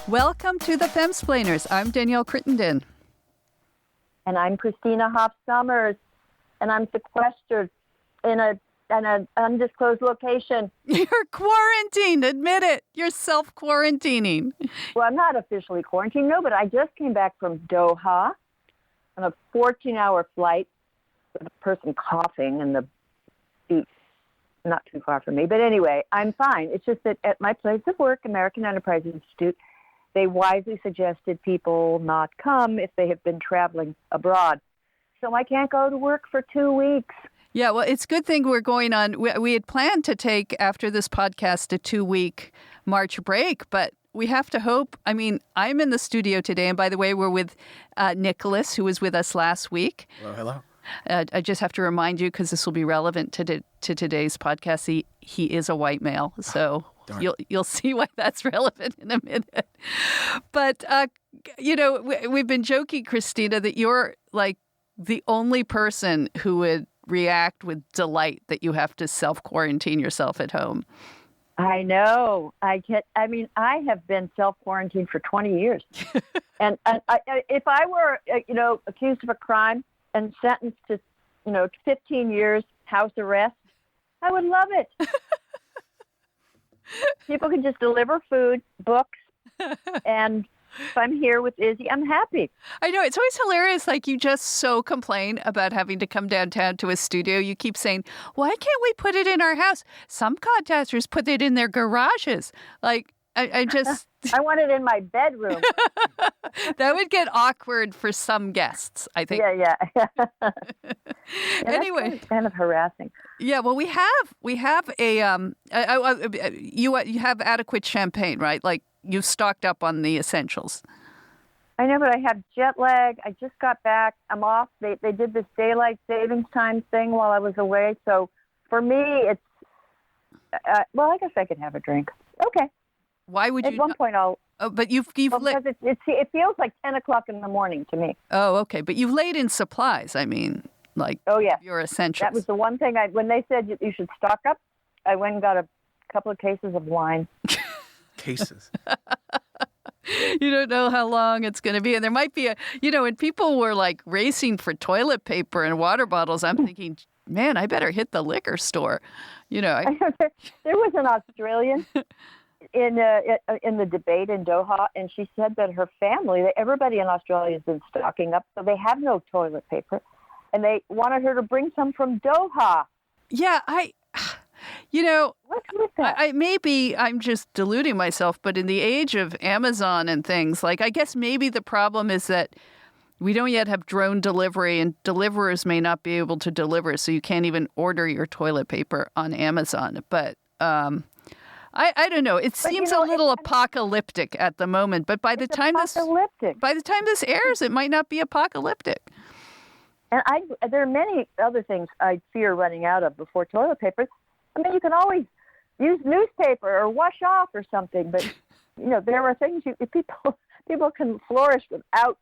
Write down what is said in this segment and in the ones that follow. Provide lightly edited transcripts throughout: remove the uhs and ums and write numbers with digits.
Welcome to the Femsplainers. I'm Danielle Crittenden. And I'm Christina Hoff-Summers. And I'm sequestered in an undisclosed location. You're quarantined. Admit it. You're self-quarantining. Well, I'm not officially quarantined, no, but I just came back from Doha on a 14-hour flight with a person coughing in the beach. Not too far from me. But anyway, I'm fine. It's just that at my place of work, American Enterprise Institute, they wisely suggested people not come if they have been traveling abroad. So I can't go to work for 2 weeks. Yeah, well, it's a good thing we're going on. We had planned to take, after this podcast, a 2-week March break, but we have to hope. I mean, I'm in the studio today, and by the way, we're with Nicholas, who was with us last week. Hello. I just have to remind you, because this will be relevant to today's podcast, he is a white male, so you'll see why that's relevant in a minute. But, we've been joking, Christina, that you're like the only person who would react with delight that you have to self-quarantine yourself at home. I know. I have been self-quarantined for 20 years. and if I were, accused of a crime and sentenced to, 15 years house arrest, I would love it. People can just deliver food, books, and if I'm here with Izzy, I'm happy. I know. It's always hilarious. Like, you just so complain about having to come downtown to a studio. You keep saying, why can't we put it in our house? Some podcasters put it in their garages. Like, I just... I want it in my bedroom. That would get awkward for some guests, I think. Yeah. Anyway. That's kind of harassing. Yeah, well, we have you have adequate champagne, right? Like, you've stocked up on the essentials. I know, but I have jet lag. I just got back. I'm off. They did this daylight savings time thing while I was away. So for me, it's, I guess I could have a drink. Okay. Why would you? At one point, I'll. Oh, but you've because it feels like 10 o'clock in the morning to me. Oh, okay. But you've laid in supplies. I mean, like. Oh, yeah. Your essentials. That was the one thing when they said you should stock up, I went and got a couple of cases of wine. Cases. You don't know how long it's going to be. And there might be when people were like racing for toilet paper and water bottles, I'm thinking, man, I better hit the liquor store. There was an Australian in the debate in Doha, and she said that her family, everybody in Australia has been stocking up, so they have no toilet paper, and they wanted her to bring some from Doha. Yeah, what's with that? Maybe I'm just deluding myself, but in the age of Amazon and things, like, I guess maybe the problem is that we don't yet have drone delivery, and deliverers may not be able to deliver, so you can't even order your toilet paper on Amazon. But I don't know. It seems a little apocalyptic at the moment, but by the time this airs, it might not be apocalyptic. And there are many other things I fear running out of before toilet paper. I mean, you can always use newspaper or wash off or something, but there are things people can flourish without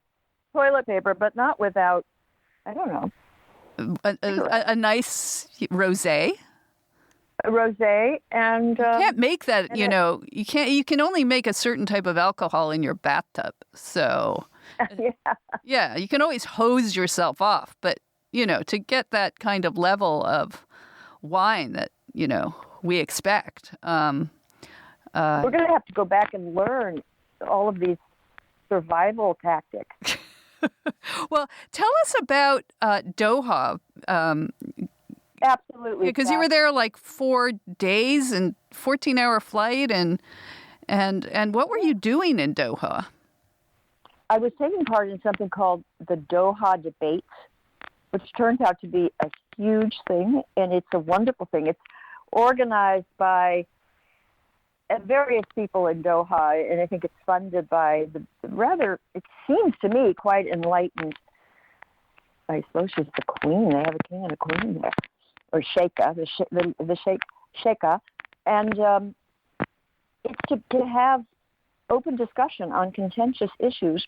toilet paper, but not without, I don't know, a nice rosé. A rosé, and you can't make that. You can't. You can only make a certain type of alcohol in your bathtub. So, yeah, you can always hose yourself off, but to get that kind of level of wine that we expect. We're going to have to go back and learn all of these survival tactics. Well, tell us about Doha. Absolutely. Because you were there like 4 days and 14-hour flight, and what were you doing in Doha? I was taking part in something called the Doha Debate, which turns out to be a huge thing, and it's a wonderful thing. It's organized by various people in Doha, and I think it's funded by it seems to me, quite enlightened. I suppose she's the queen. They have a king and a queen there. Or Sheikha, the Sheikha, and it's to have open discussion on contentious issues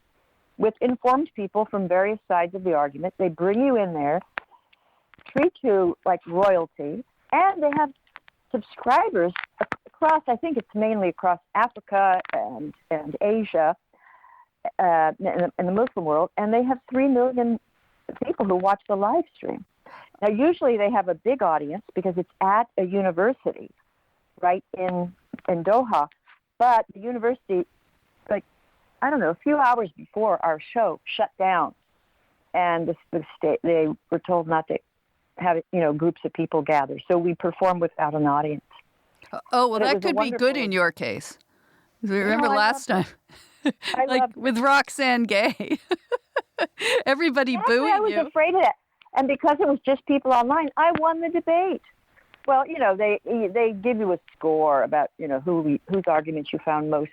with informed people from various sides of the argument. They bring you in there, treat you like royalty, and they have subscribers across, I think it's mainly across Africa, and Asia, in the Muslim world, and they have 3 million people who watch the live stream. Now, usually they have a big audience because it's at a university, right in Doha. But the university, like, I don't know, a few hours before our show shut down, and they were told not to have, groups of people gather. So we performed without an audience. Oh, well, that could be good in your case. Remember last time? With Roxanne Gay. Everybody booing you. I was afraid of that. And because it was just people online, I won the debate. Well, they give you a score about, whose arguments you found most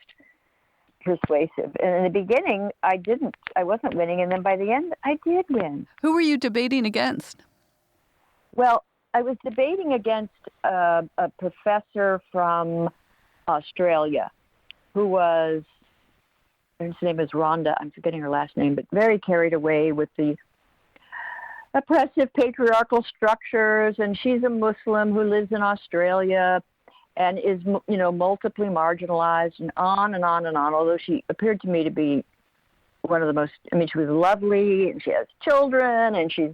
persuasive. And in the beginning, I wasn't winning. And then by the end, I did win. Who were you debating against? Well, I was debating against a professor from Australia who was, her name is Rhonda, I'm forgetting her last name, but very carried away with the oppressive patriarchal structures, and she's a Muslim who lives in Australia and is, multiply marginalized, and on and on and on, although she appeared to me to be one of the most, she was lovely, and she has children, and she's,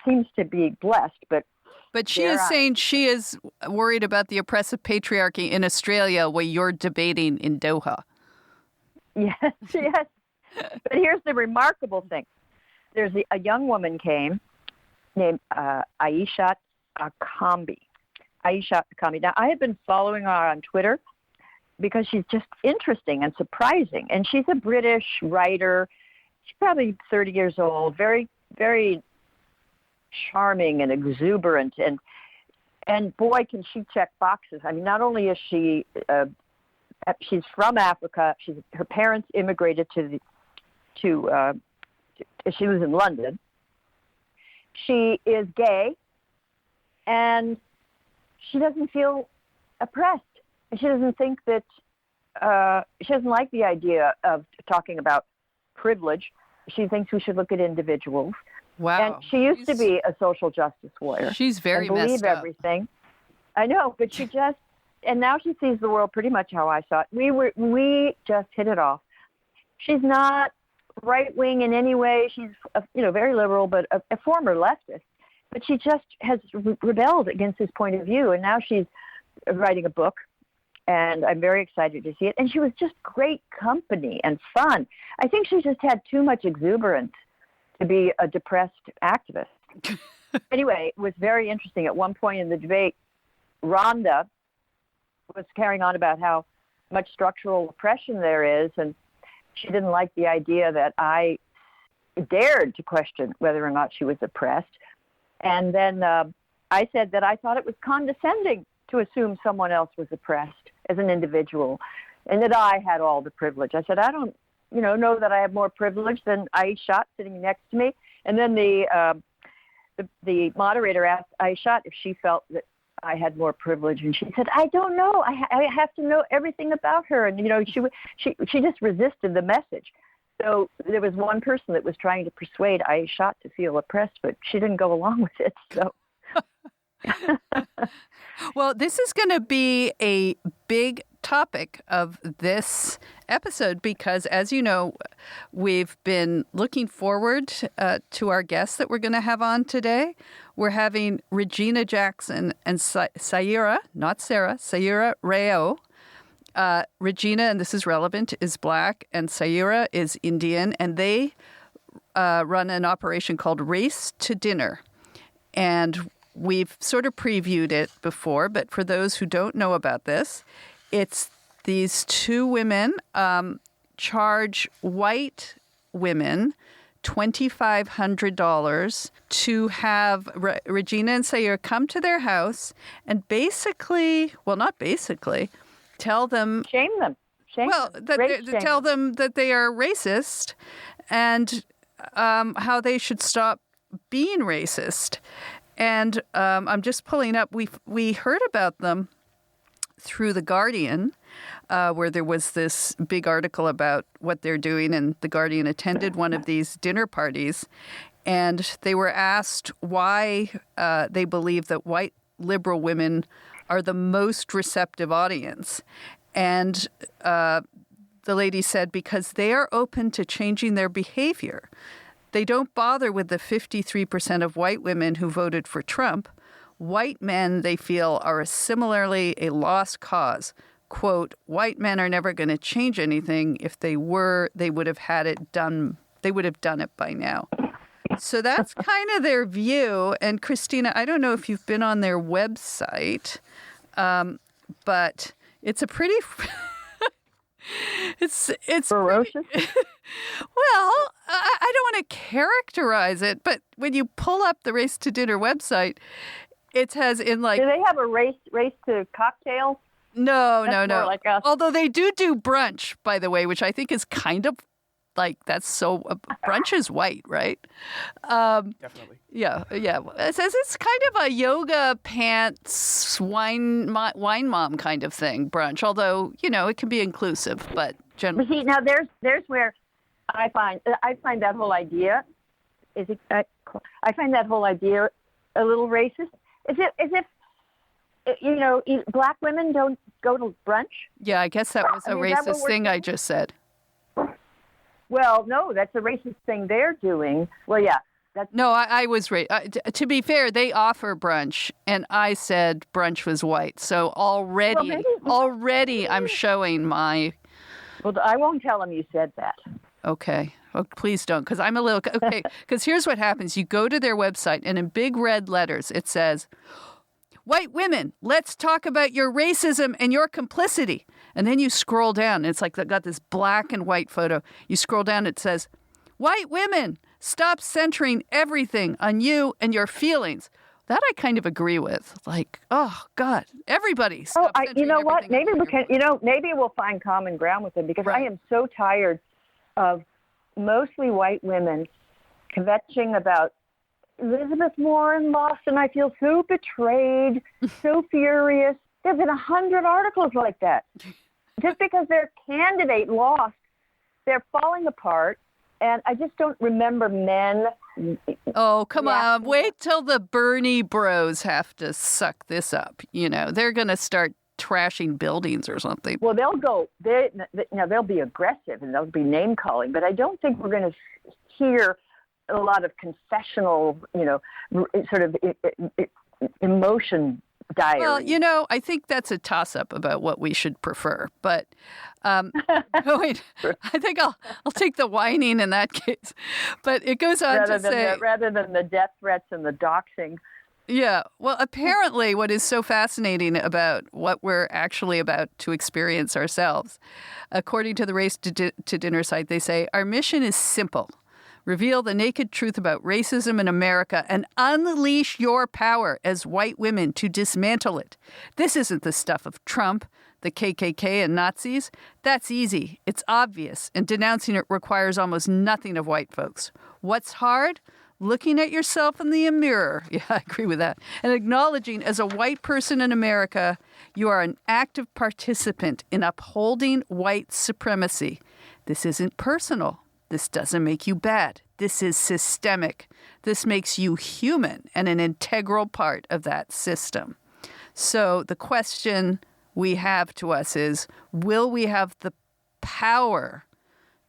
seems to be blessed, but she is saying she is worried about the oppressive patriarchy in Australia while you're debating in Doha. Yes. But here's the remarkable thing. There's a young woman came named Aisha Akambi. Now, I have been following her on Twitter because she's just interesting and surprising. And she's a British writer. She's probably 30 years old, very, very charming and exuberant. And boy, can she check boxes. Not only is she's from Africa. Her parents immigrated she was in London. She is gay, and she doesn't feel oppressed. And she doesn't think that she doesn't like the idea of talking about privilege. She thinks we should look at individuals. Wow. And she used to be a social justice lawyer. She's very and believe messed up. Everything. I know, but she just. And now she sees the world pretty much how I saw it. We just hit it off. She's not right wing in any way. She's very liberal, but a former leftist. But she just has rebelled against his point of view, and now she's writing a book, and I'm very excited to see it. And she was just great company and fun. I think she just had too much exuberance to be a depressed activist. Anyway, it was very interesting. At one point in the debate, Rhonda was carrying on about how much structural oppression there is, and she didn't like the idea that I dared to question whether or not she was oppressed. And then I said that I thought it was condescending to assume someone else was oppressed as an individual, and that I had all the privilege. I said, I don't, know that I have more privilege than Aisha sitting next to me. And then the moderator asked Aisha if she felt that I had more privilege, and she said, I don't know. I have to know everything about her. And, she just resisted the message. So there was one person that was trying to persuade Aisha to feel oppressed, but she didn't go along with it. So. Well, this is going to be a big topic of this episode because, as you know, we've been looking forward to our guests that we're going to have on today. We're having Regina Jackson and Saira, not Sarah, Saira Rao. Regina, and this is relevant, is Black, and Saira is Indian, and they run an operation called Race to Dinner. And we've sort of previewed it before, but for those who don't know about this, it's these two women charge white women $2,500 to have Regina and Saira come to their house and basically, well, not basically, tell them... Shame them. Tell them that they are racist and how they should stop being racist. And I'm just pulling up. We heard about them through The Guardian, where there was this big article about what they're doing, and The Guardian attended one of these dinner parties, and they were asked why they believe that white liberal women are the most receptive audience. And the lady said, because they are open to changing their behavior. They don't bother with the 53% of white women who voted for Trump. White men, they feel, are similarly a lost cause. Quote, white men are never going to change anything. If they were, they would have had it done. They would have done it by now. So that's kind of their view. And Christina, I don't know if you've been on their website, but it's a pretty... it's ferocious. Well, I don't want to characterize it, but when you pull up the Race to Dinner website, it has in like... Do they have a race to cocktails? No. Like us. Although they do brunch, by the way, which I think is kind of like that's so brunch is white, right? Definitely. Yeah. It says it's kind of a yoga pants wine mom kind of thing, brunch. Although it can be inclusive, but generally. But see, now there's where I find that whole idea I find that whole idea a little racist. As if black women don't go to brunch. Yeah, I guess that was a racist thing I just said. Well, no, that's a racist thing they're doing. Well, yeah. No, I was right. To be fair, they offer brunch, and I said brunch was white. So already I'm showing my... Well, I won't tell them you said that. Okay. Oh, please don't, because I'm a little... Okay, because here's what happens. You go to their website, and in big red letters, it says, white women, let's talk about your racism and your complicity. And then you scroll down. It's like they got this black and white photo. You scroll down. It says, white women, stop centering everything on you and your feelings. That I kind of agree with. Like, oh, God, everybody stop centering you know what? everything Maybe we can, maybe we'll find common ground with them because I am so tired of mostly white women kvetching about Elizabeth Warren lost and I feel so betrayed, so furious. There's been 100 articles like that. Just because their candidate lost, they're falling apart. And I just don't remember men. Oh, come on. Wait till the Bernie bros have to suck this up. They're going to start trashing buildings or something. Well, they'll be aggressive and they'll be name calling. But I don't think we're going to hear a lot of confessional, sort of emotion diary. Well, I think that's a toss-up about what we should prefer. But wait, I think I'll take the whining in that case. But it goes on to say... Rather than the death threats and the doxing. Yeah. Well, apparently what is so fascinating about what we're actually about to experience ourselves, according to the Race to Dinner site, they say, our mission is simple. Reveal the naked truth about racism in America and unleash your power as white women to dismantle it. This isn't the stuff of Trump, the KKK, and Nazis. That's easy. It's obvious. And denouncing it requires almost nothing of white folks. What's hard? Looking at yourself in the mirror. Yeah, I agree with that. And acknowledging as a white person in America, you are an active participant in upholding white supremacy. This isn't personal. This doesn't make you bad. This is systemic. This makes you human and an integral part of that system. So the question we have to us is, will we have the power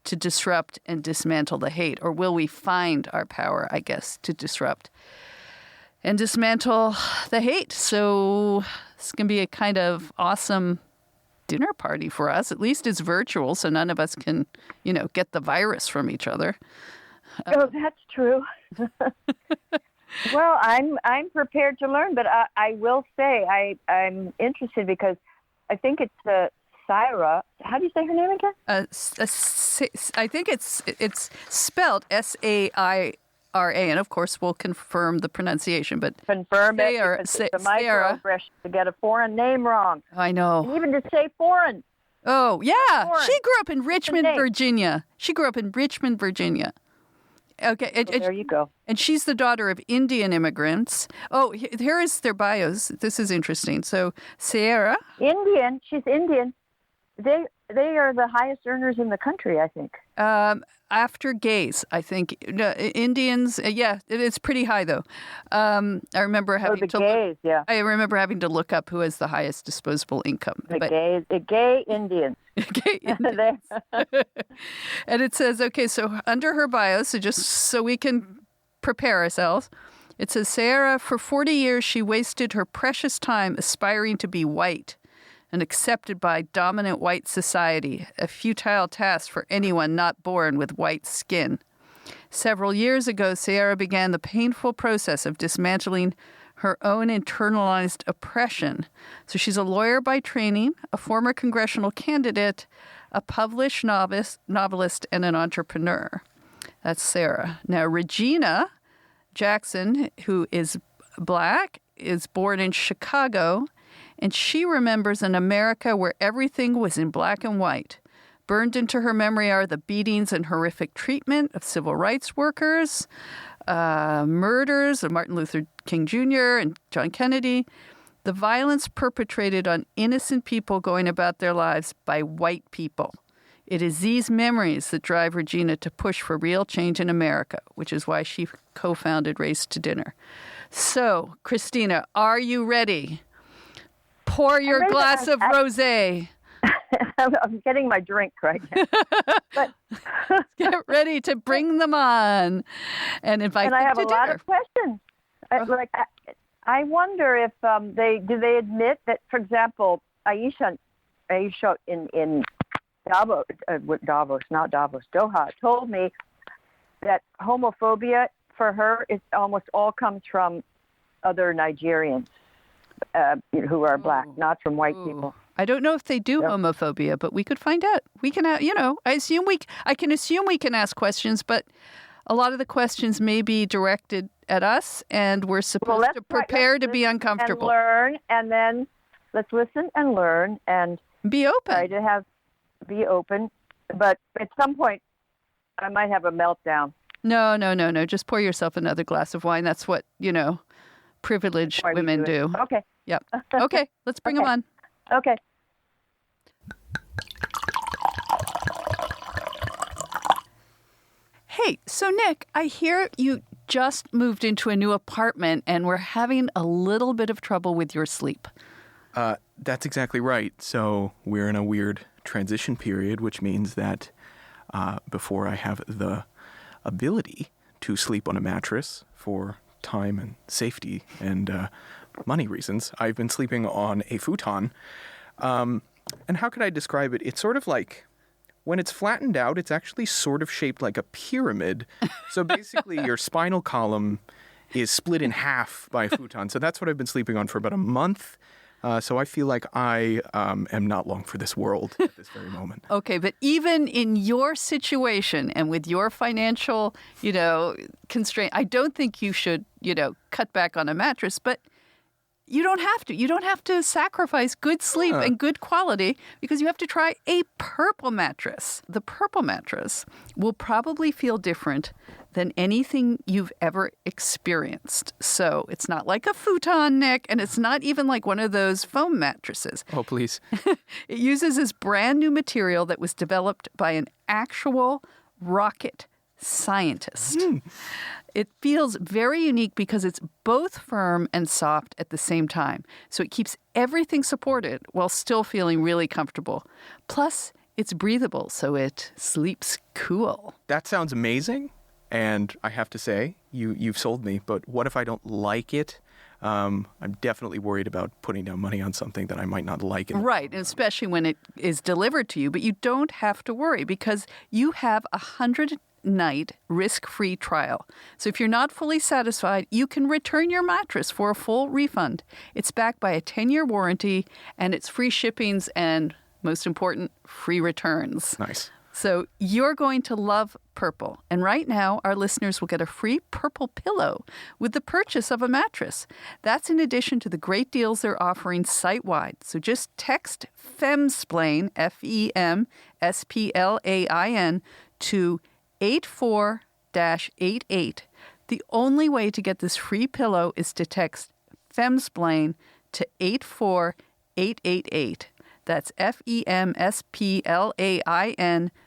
to disrupt and dismantle the hate? Or will we find our power, I guess, to disrupt and dismantle the hate? So it's going to be a kind of awesome dinner party for us. At least it's virtual, so none of us can, get the virus from each other. Oh, that's true. Well, I'm prepared to learn, but I will say I'm interested because I think it's Saira. How do you say her name again? I think it's spelled Saira, and of course we'll confirm the pronunciation. But confirm it. It's a microaggression to get a foreign name wrong. I know. And even to say foreign. Oh yeah, foreign. She grew up in Richmond, Virginia. Okay, there you go. And she's the daughter of Indian immigrants. Oh, here is their bios. This is interesting. So, Ciara. Indian. She's Indian. they are the highest earners in the country, I think. After gays, I think. No, Indians, yeah, it's pretty high though. I remember having to gays, yeah. I remember having to look up who has the highest disposable income. The gay Indians. Gay Indians. And it says, okay, so under her bio, so just so we can prepare ourselves, it says, Saira, for 40 years, she wasted her precious time aspiring to be white and accepted by dominant white society, a futile task for anyone not born with white skin. Several years ago, Ciara began the painful process of dismantling her own internalized oppression. So she's a lawyer by training, a former congressional candidate, a published novelist, and an entrepreneur. That's Saira. Now, Regina Jackson, who is Black, is born in Chicago, and she remembers an America where everything was in black and white. Burned into her memory are the beatings and horrific treatment of civil rights workers, murders of Martin Luther King Jr. and John Kennedy, the violence perpetrated on innocent people going about their lives by white people. It is these memories that drive Regina to push for real change in America, which is why she co-founded Race to Dinner. So, Christina, are you ready? Pour your glass of rosé. I'm getting my drink right now. But get ready to bring them on and invite them to dinner. And I have a lot of questions. I wonder if they admit that, for example, Aisha in Doha told me that homophobia for her is almost all comes from other Nigerians who are Black, not from white people. I don't know if they do homophobia, but we could find out. We can, I can assume we can ask questions, but a lot of the questions may be directed at us, and we're supposed to prepare to be uncomfortable. And learn, and then let's listen and learn and be open. Try to be open, but at some point, I might have a meltdown. No. Just pour yourself another glass of wine. That's what, privileged women do. Okay. Yep. Okay, let's bring them on. Okay. Hey, so Nick, I hear you just moved into a new apartment and we're having a little bit of trouble with your sleep. That's exactly right. So we're in a weird transition period, which means that before I have the ability to sleep on a mattress for time and safety and money reasons, I've been sleeping on a futon. And how could I describe it? It's sort of like, when it's flattened out, it's actually sort of shaped like a pyramid. So basically your spinal column is split in half by a futon. So that's what I've been sleeping on for about a month. So I feel like I am not long for this world at this very moment. Okay, but even in your situation and with your financial, constraint, I don't think you should, cut back on a mattress, but you don't have to. You don't have to sacrifice good sleep and good quality because you have to try a purple mattress. The purple mattress will probably feel different than anything you've ever experienced. So it's not like a futon, Nick, and it's not even like one of those foam mattresses. Oh, please. It uses this brand new material that was developed by an actual rocket scientist. It feels very unique because it's both firm and soft at the same time. So it keeps everything supported while still feeling really comfortable. Plus, it's breathable, so it sleeps cool. That sounds amazing. And I have to say, you've sold me. But what if I don't like it? I'm definitely worried about putting down money on something that I might not like. Right, and especially when it is delivered to you. But you don't have to worry because you have 100-night risk-free trial. So if you're not fully satisfied, you can return your mattress for a full refund. It's backed by a 10-year warranty, and it's free shippings and, most important, free returns. Nice. So you're going to love purple. And right now, our listeners will get a free purple pillow with the purchase of a mattress. That's in addition to the great deals they're offering site-wide. So just text FEMSPLAIN, FEMSPLAIN, to 84-88. The only way to get this free pillow is to text FEMSPLAIN to 84888. That's FEMSPLAIN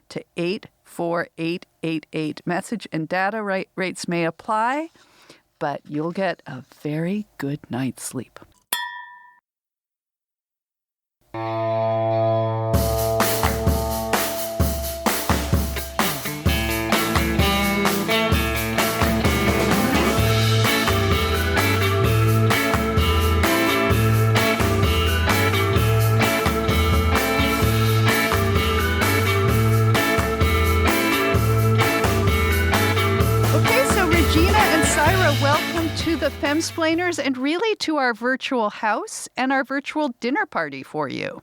to 84888. Message and data rates may apply, but you'll get a very good night's sleep. Welcome to the Femsplainers and really to our virtual house and our virtual dinner party for you.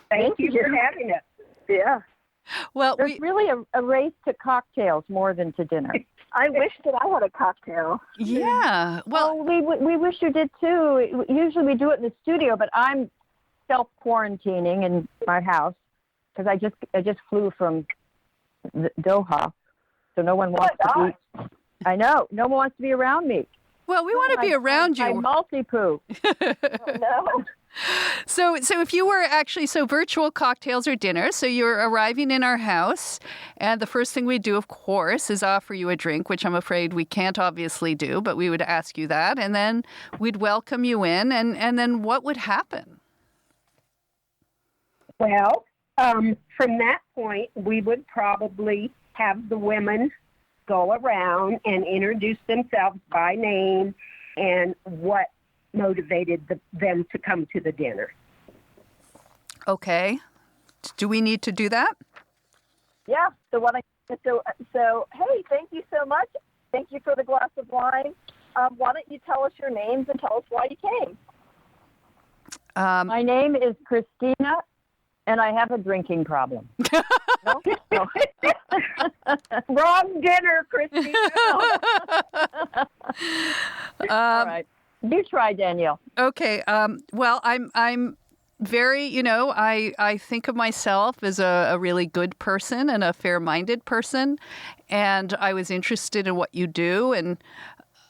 Thank you for having us. Yeah. Well, There's really a race to cocktails more than to dinner. I wish that I had a cocktail. Yeah. Well, we wish you did too. Usually we do it in the studio, but I'm self-quarantining in my house because I just flew from Doha, so no one wants to be. I know. No one wants to be around me. Well, we want to be around you. I multi-poo. No. So if you were actually, virtual cocktails or dinner, so you're arriving in our house, and the first thing we do, of course, is offer you a drink, which I'm afraid we can't obviously do, but we would ask you that, and then we'd welcome you in, and then what would happen? Well, from that point, we would probably have the women go around and introduce themselves by name and what motivated them to come to the dinner. Okay. Do we need to do that? Yeah. So hey, thank you so much. Thank you for the glass of wine. Why don't you tell us your names and tell us why you came? My name is Christina, and I have a drinking problem. No? Wrong dinner, Christina. All right. You try, Danielle. Okay. Well, I'm very, I think of myself as a really good person and a fair-minded person, and I was interested in what you do, and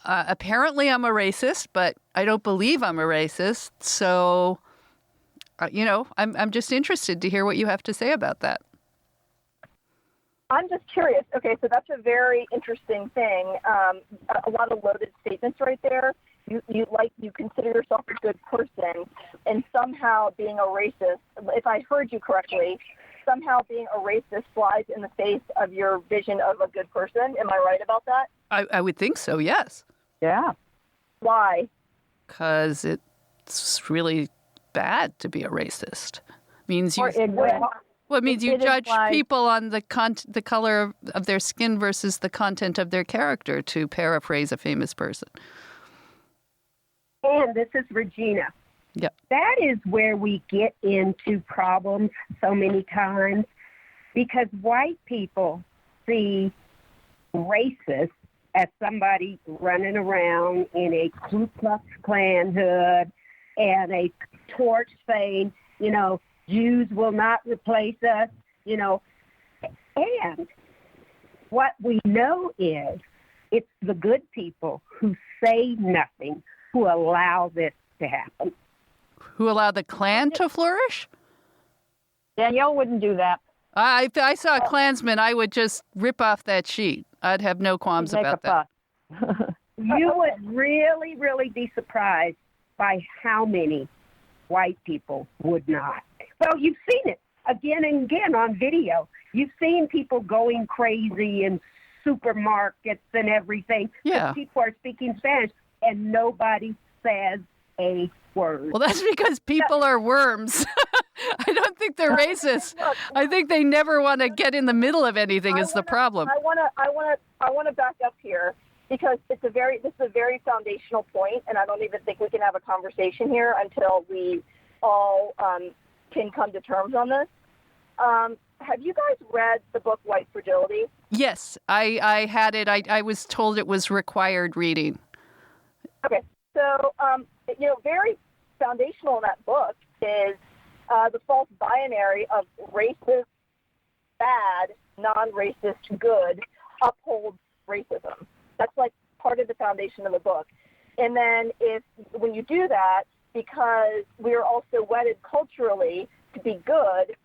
apparently I'm a racist, but I don't believe I'm a racist, so, I'm just interested to hear what you have to say about that. I'm just curious. Okay, so that's a very interesting thing. A lot of loaded statements right there. You consider yourself a good person, and somehow being a racist, if I heard you correctly, somehow being a racist flies in the face of your vision of a good person. Am I right about that? I would think so, yes. Yeah. Why? Because it's really bad to be a racist. Means Or ignorant. Well, it means you judge implies people on the color of their skin versus the content of their character, to paraphrase a famous person. And this is Regina. Yep. That is where we get into problems so many times, because white people see racist as somebody running around in a Ku Klux Klan hood and a torch saying, Jews will not replace us, And what we know is it's the good people who say nothing, who allow this to happen. Who allowed the Klan to flourish? Danielle wouldn't do that. If I saw a Klansman, I would just rip off that sheet. I'd have no qualms Make about a that. fuss. You would really, really be surprised by how many white people would not. Well, you've seen it again and again on video. You've seen people going crazy in supermarkets and everything. Yeah. People are speaking Spanish, and nobody says a word. Well, that's because people are worms. I don't think they're racist. I think they never want to get in the middle of anything is the problem. I want to back up here because this is a very foundational point, and I don't even think we can have a conversation here until we all can come to terms on this. Have you guys read the book White Fragility? Yes, I had it. I was told it was required reading. Okay, so very foundational in that book is the false binary of racist bad, non-racist good upholds racism. That's like part of the foundation of the book. And then when you do that, because we are also wedded culturally to be good.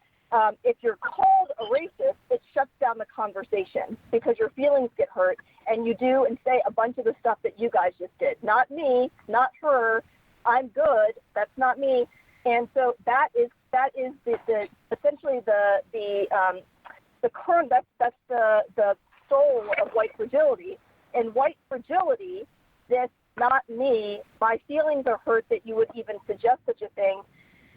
If you're called a racist, it shuts down the conversation because your feelings get hurt, and you do and say a bunch of the stuff that you guys just did. Not me, not her. I'm good. That's not me. And so that is the essentially the current. That's the soul of white fragility. And white fragility, this not me. My feelings are hurt that you would even suggest such a thing.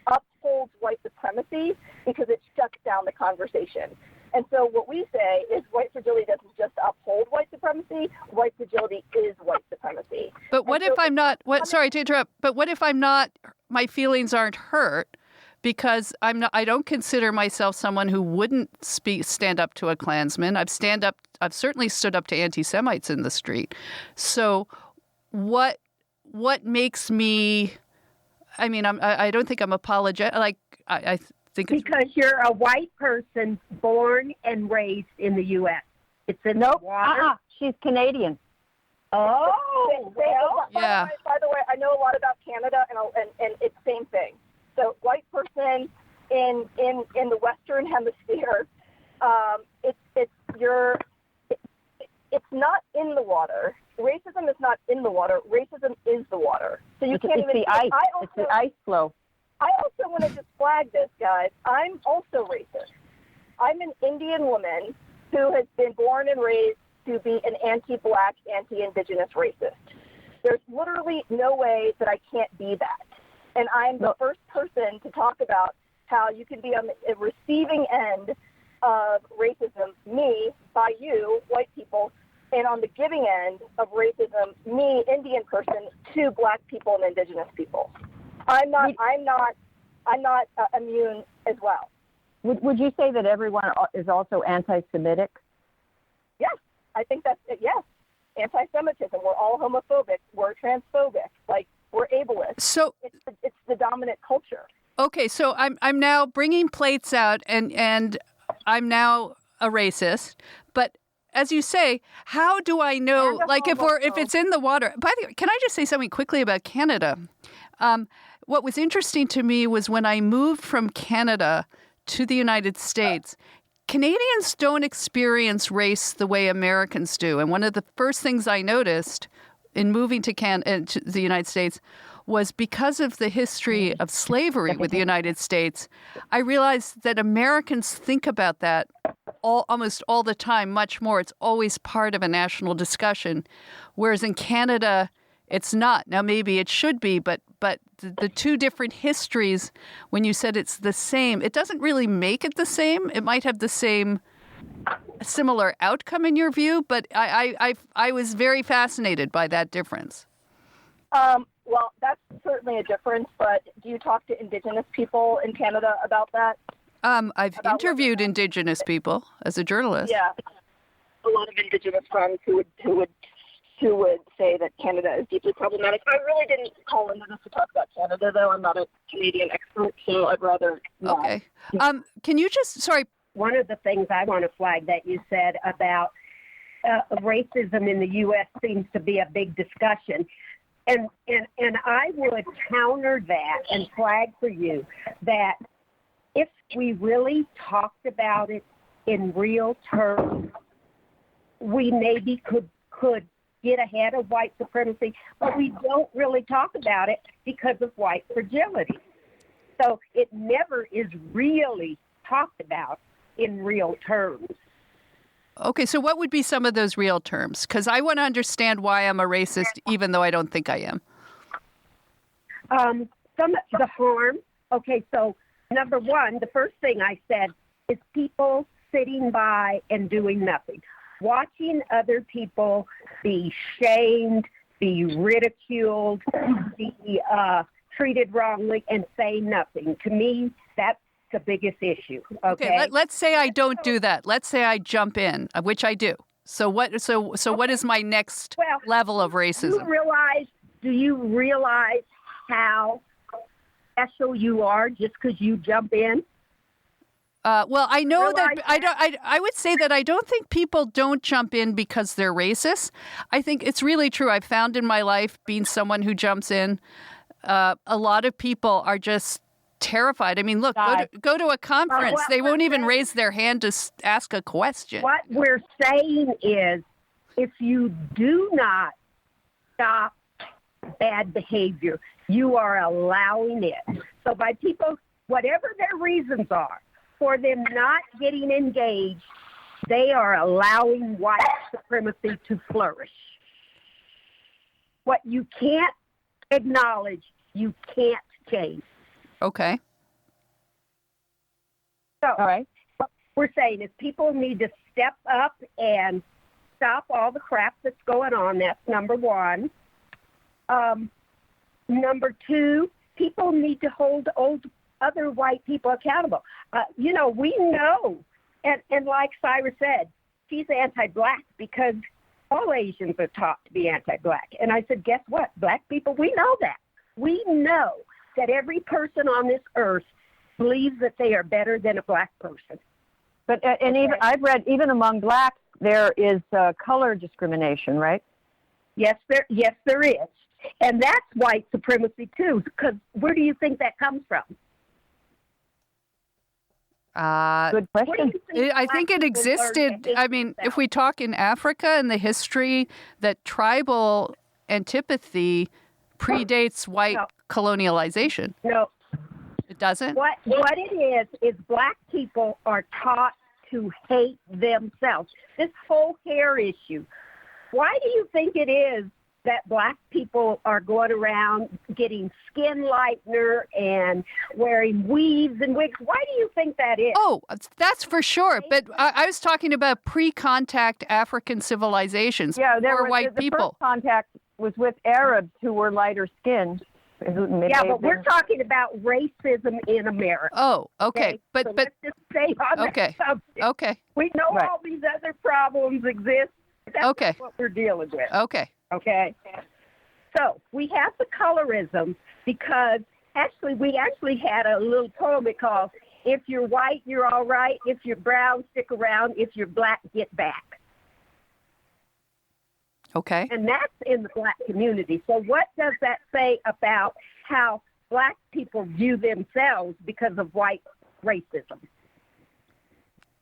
Upholds white supremacy because it shuts down the conversation. And so what we say is white fragility doesn't just uphold white supremacy. White fragility is white supremacy. But what if I'm not? Sorry to interrupt. But what if I'm not? My feelings aren't hurt because I'm not. I don't consider myself someone who wouldn't stand up to a Klansman. I've certainly stood up to anti-Semites in the street. So what makes me? I mean, I don't think I'm apologetic. Like, I think because you're a white person born and raised in the U.S. It's in the water. She's Canadian. Oh, well. Yeah. By the way, I know a lot about Canada, and it's the same thing. So, white person in the Western Hemisphere, it's not in the water. Racism is not in the water. Racism is the water. So you can't even. It's the ice. It's the ice flow. I also want to just flag this, guys. I'm also racist. I'm an Indian woman who has been born and raised to be an anti-Black, anti-Indigenous racist. There's literally no way that I can't be that. And I'm the first person to talk about how you can be on the receiving end of racism, me, by you, white people, and on the giving end of racism, me, Indian person, to Black people and Indigenous people. I'm not immune as well. Would you say that everyone is also anti-Semitic? Yes, I think that's it. Yes, anti-Semitism. We're all homophobic. We're transphobic. Like, we're ableist. So it's the dominant culture. Okay, so I'm now bringing plates out, and I'm now a racist, but. As you say, how do I know? Like, if it's in the water. By the way, can I just say something quickly about Canada? What was interesting to me was when I moved from Canada to the United States, Canadians don't experience race the way Americans do. And one of the first things I noticed in moving to the United States was because of the history of slavery with the United States, I realized that Americans think about that almost all the time, much more. It's always part of a national discussion, whereas in Canada, it's not. Now, maybe it should be, but the two different histories, when you said it's the same, it doesn't really make it the same. It might have the similar outcome in your view, but I was very fascinated by that difference. Well, that's certainly a difference, but do you talk to Indigenous people in Canada about that? I've interviewed Indigenous people as a journalist. Yeah, a lot of Indigenous friends who would say that Canada is deeply problematic. I really didn't call into this to talk about Canada, though. I'm not a Canadian expert, so I'd rather not. Okay. Can you sorry. One of the things I want to flag that you said about racism in the U.S. seems to be a big discussion. And I would counter that and flag for you that if we really talked about it in real terms, we maybe could get ahead of white supremacy, but we don't really talk about it because of white fragility. So it never is really talked about in real terms. Okay, so what would be some of those real terms? Because I want to understand why I'm a racist, even though I don't think I am. The harm. Okay, so number one, the first thing I said is people sitting by and doing nothing. Watching other people be shamed, be ridiculed, be treated wrongly, and say nothing. To me, that's the biggest issue. Okay, let's say I don't do that. Let's say I jump in, which I do. So what? So what is my next level of racism? Do you realize how special you are just because you jump in? Well, I know that I would say that I don't think people don't jump in because they're racist. I think it's really true. I've found in my life being someone who jumps in a lot of people are just terrified. I mean, look, go to a conference. They won't even raise their hand to ask a question. What we're saying is, if you do not stop bad behavior, you are allowing it. So by people, whatever their reasons are for them not getting engaged, they are allowing white supremacy to flourish. What you can't acknowledge, you can't change. Okay. So All right. what we're saying is people need to step up and stop all the crap that's going on. That's number one. Number two, people need to hold other white people accountable. We know, and like Saira said, she's anti-black because all Asians are taught to be anti-black. And I said, guess what? Black people, we know that. We know that every person on this earth believes that they are better than a black person. But even I've read even among blacks there is color discrimination, right? Yes, there is. And that's white supremacy, too, because where do you think that comes from? Good question. I think it existed. I mean, if we talk in Africa and the history, that tribal antipathy predates white colonialization. No. It doesn't? What it is black people are taught to hate themselves. This whole hair issue. Why do you think it is that black people are going around getting skin lightener and wearing weaves and wigs? Why do you think that is? Oh, that's for sure. But I was talking about pre-contact African civilizations or white people. The first contact was with Arabs who were lighter skinned. But we're talking about racism in America. Oh, okay. But let's just stay on that subject. Okay. We know all these other problems exist. That's what we're dealing with. Okay. So we have the colorism because we actually had a little poem called "If You're White, You're All Right. If You're Brown, Stick Around. If You're Black, Get Back." Okay. And that's in the black community. So what does that say about how black people view themselves because of white racism?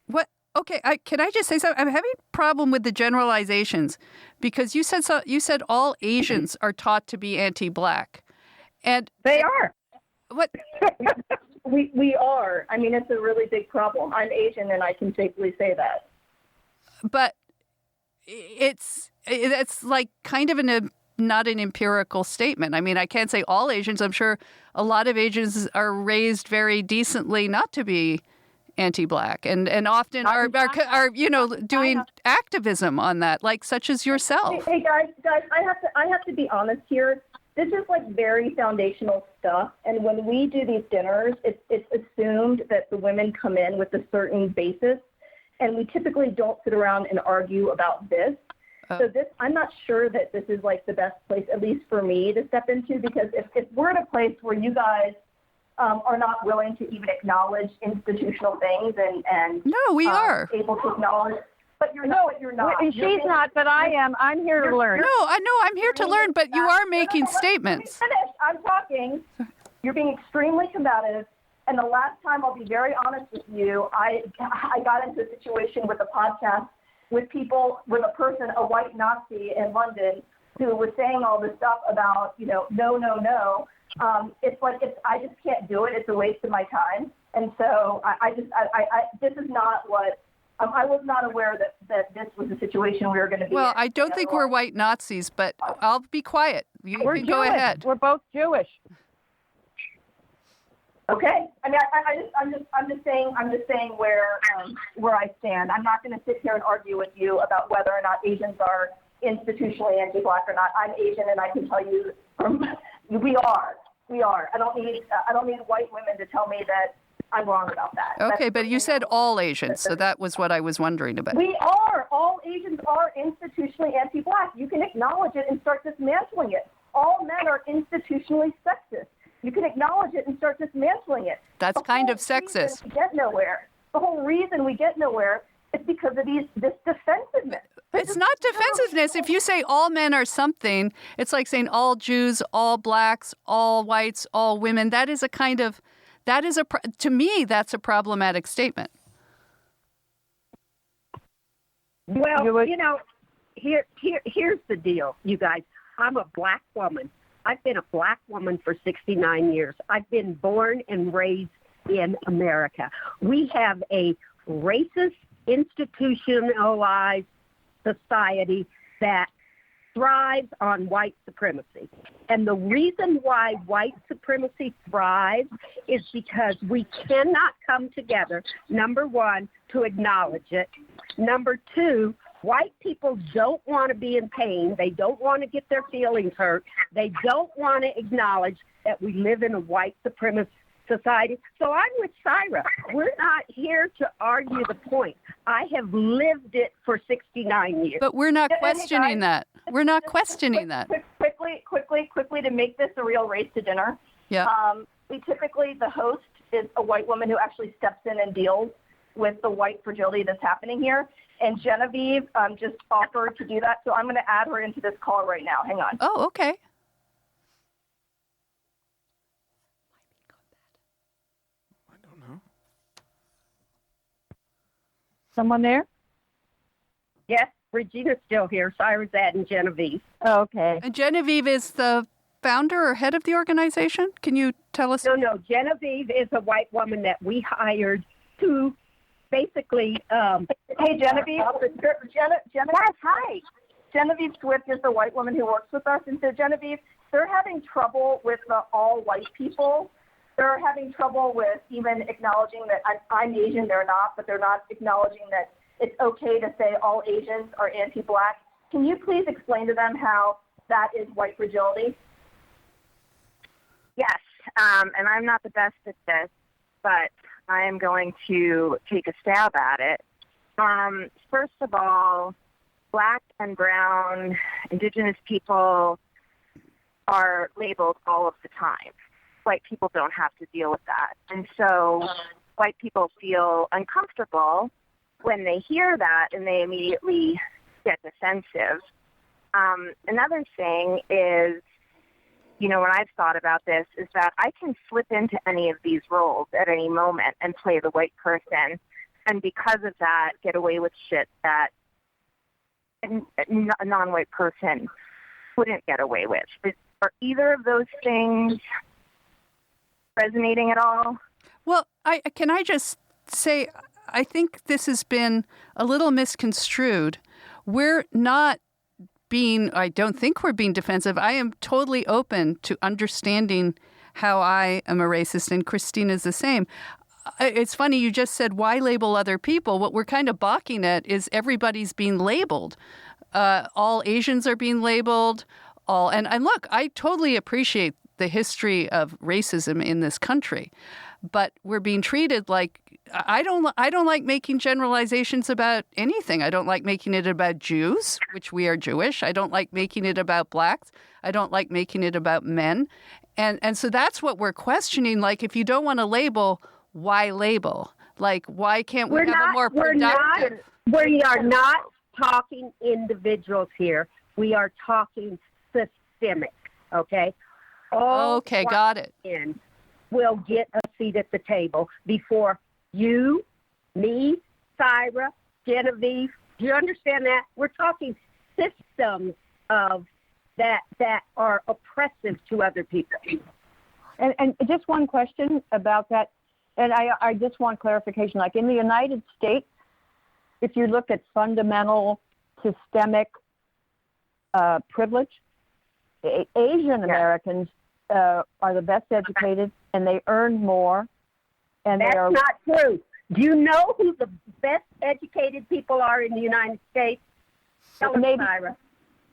What? Okay, can I just say something? I'm having a problem with the generalizations because you said all Asians are taught to be anti-black, and they are. What? We are. I mean, it's a really big problem. I'm Asian, and I can safely say that. But it's like kind of not an empirical statement. I mean, I can't say all Asians. I'm sure a lot of Asians are raised very decently not to be anti-black and often are doing activism on that, like such as yourself. Hey guys, I have to be honest here. This is like very foundational stuff, and when we do these dinners, it's assumed that the women come in with a certain basis, and we typically don't sit around and argue about this. So I'm not sure that this is like the best place, at least for me, to step into, because if we're in a place where you guys are not willing to even acknowledge institutional things and no, we are able to acknowledge, but you're not. She's not, but I am. I'm here to learn. No, I'm here to learn, but you are making statements. I'm talking. You're being extremely combative. And the last time, I'll be very honest with you, I got into a situation with a podcast with a person, a white Nazi in London, who was saying all this stuff about, no. I just can't do it. It's a waste of my time. And so this is not what, I was not aware that this was a situation we were going to be in. Well, I don't think we're white Nazis, but I'll be quiet. We're can go ahead. We're both Jewish. Okay. I mean, I'm just saying where I stand. I'm not going to sit here and argue with you about whether or not Asians are institutionally anti-black or not. I'm Asian, and I can tell you we are. I don't need white women to tell me that I'm wrong about that. Okay, but you said all Asians, so that was what I was wondering about. We are. All Asians are institutionally anti-black. You can acknowledge it and start dismantling it. All men are institutionally sexist. You can acknowledge it and start dismantling it. That's kind of sexist. We get nowhere. The whole reason we get nowhere is because of this defensiveness. it's not defensiveness. If you say all men are something, it's like saying all Jews, all blacks, all whites, all women. To me, that's a problematic statement. Well, here's the deal, you guys. I'm a black woman. I've been a black woman for 69 years. I've been born and raised in America. We have a racist, institutionalized society that thrives on white supremacy. And the reason why white supremacy thrives is because we cannot come together, number one, to acknowledge it. Number two, white people don't want to be in pain. They don't want to get their feelings hurt. They don't want to acknowledge that we live in a white supremacist society. So I'm with Saira. We're not here to argue the point. I have lived it for 69 years. But we're not questioning that. We're not questioning that. Quickly to make this a real race to dinner. Yeah. The host is a white woman who actually steps in and deals with the white fragility that's happening here. And Genevieve just offered to do that. So I'm going to add her into this call right now. Hang on. Oh, okay. I don't know. Someone there? Yes, Regina's still here. Saira's adding Genevieve. Oh, okay. And Genevieve is the founder or head of the organization? Can you tell us? No. Genevieve is a white woman that we hired to basically. Hey, Genevieve. Yes, hi. Genevieve Swift is the white woman who works with us. And so, Genevieve, they're having trouble with the all white people. They're having trouble with even acknowledging that I'm Asian, they're not, but they're not acknowledging that it's okay to say all Asians are anti-black. Can you please explain to them how that is white fragility? Yes, and I'm not the best at this, but I am going to take a stab at it. First of all, black and brown, indigenous people are labeled all of the time. White people don't have to deal with that. And so white people feel uncomfortable when they hear that and they immediately get defensive. Another thing is, when I've thought about this, is that I can slip into any of these roles at any moment and play the white person. And because of that, get away with shit that a non-white person wouldn't get away with. Are either of those things resonating at all? Well, can I just say, I think this has been a little misconstrued. I don't think we're being defensive. I am totally open to understanding how I am a racist, and Christina's the same. It's funny, you just said, why label other people? What we're kind of balking at is everybody's being labeled. All Asians are being labeled. And look, I totally appreciate the history of racism in this country, but we're being treated like I don't like making generalizations about anything. I don't like making it about Jews, which we are Jewish. I don't like making it about blacks. I don't like making it about men. And so that's what we're questioning. Like, if you don't want to label, why label? Like, why can't we have a more productive? We are not talking individuals here. We are talking systemic, okay? Okay, got it. Will get a seat at the table before you, me, Saira, Genevieve. Do you understand that? We're talking systems of that are oppressive to other people. And just one question about that, and I just want clarification. Like in the United States, if you look at fundamental systemic privilege, Asian Americans are the best educated, and they earn more. And that's not true. Do you know who the best educated people are in the United States? Maybe Saira.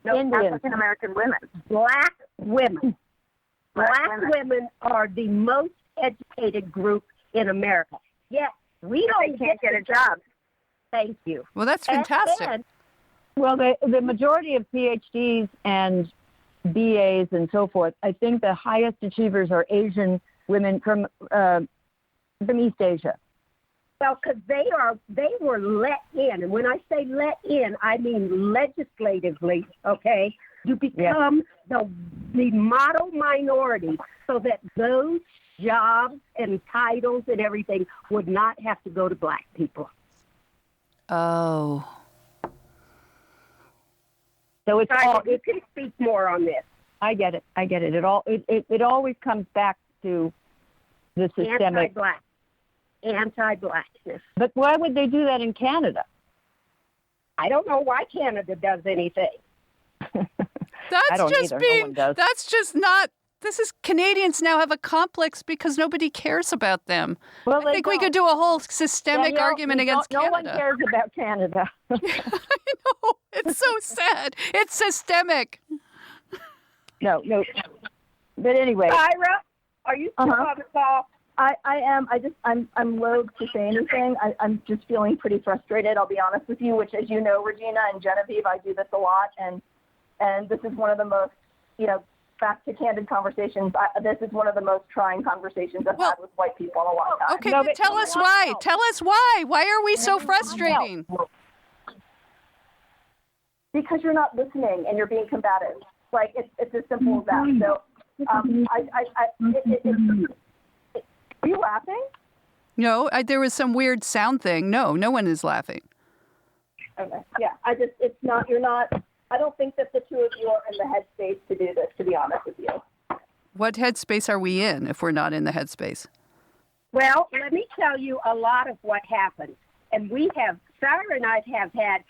No, Indians. African American women. Black women. Black women are the most educated group in America. Yet we don't get a job. Thank you. Well, that's fantastic. Well, the majority of PhDs and BAs and so forth, I think the highest achievers are Asian women from East Asia. Well, because they were let in, and when I say let in, I mean legislatively. Okay, you become the model minority, so that those jobs and titles and everything would not have to go to black people. Oh. So it's all. You can speak more on this. I get it. It always comes back to the systemic anti-blackness. But why would they do that in Canada? I don't know why Canada does anything. That's just not. This is Canadians now have a complex because nobody cares about them. Well, I think we could do a whole systemic Danielle, argument against Canada. No one cares about Canada. I know. It's so sad. It's systemic. No. But anyway. Saira, are you still on the call? I am. I'm loath to say anything. I'm just feeling pretty frustrated, I'll be honest with you, which, as you know, Regina and Genevieve, I do this a lot. And this is one of the most, back to candid conversations. This is one of the most trying conversations I've had with white people in a long time. Okay, but tell us why. Tell us why. Why are we so frustrating? Because you're not listening and you're being combative. Like, it's as simple as that. So, are you laughing? No, there was some weird sound thing. No one is laughing. Okay. Yeah, you're not. I don't think that the two of you are in the headspace to do this, to be honest with you. What headspace are we in if we're not in the headspace? Well, let me tell you a lot of what happened. And Saira and I have had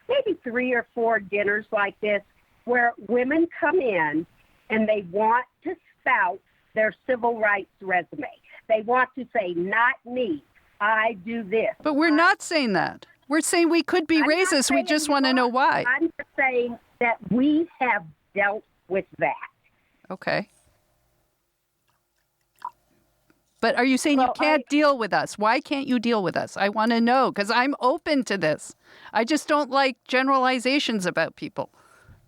maybe 3 or 4 dinners like this where women come in and they want to spout their civil rights resume. They want to say, not me, I do this. But we're not saying that. We're saying we could be racist. We just want to know why. I'm just saying that we have dealt with that. Okay. But are you saying you can't deal with us? Why can't you deal with us? I want to know, because I'm open to this. I just don't like generalizations about people.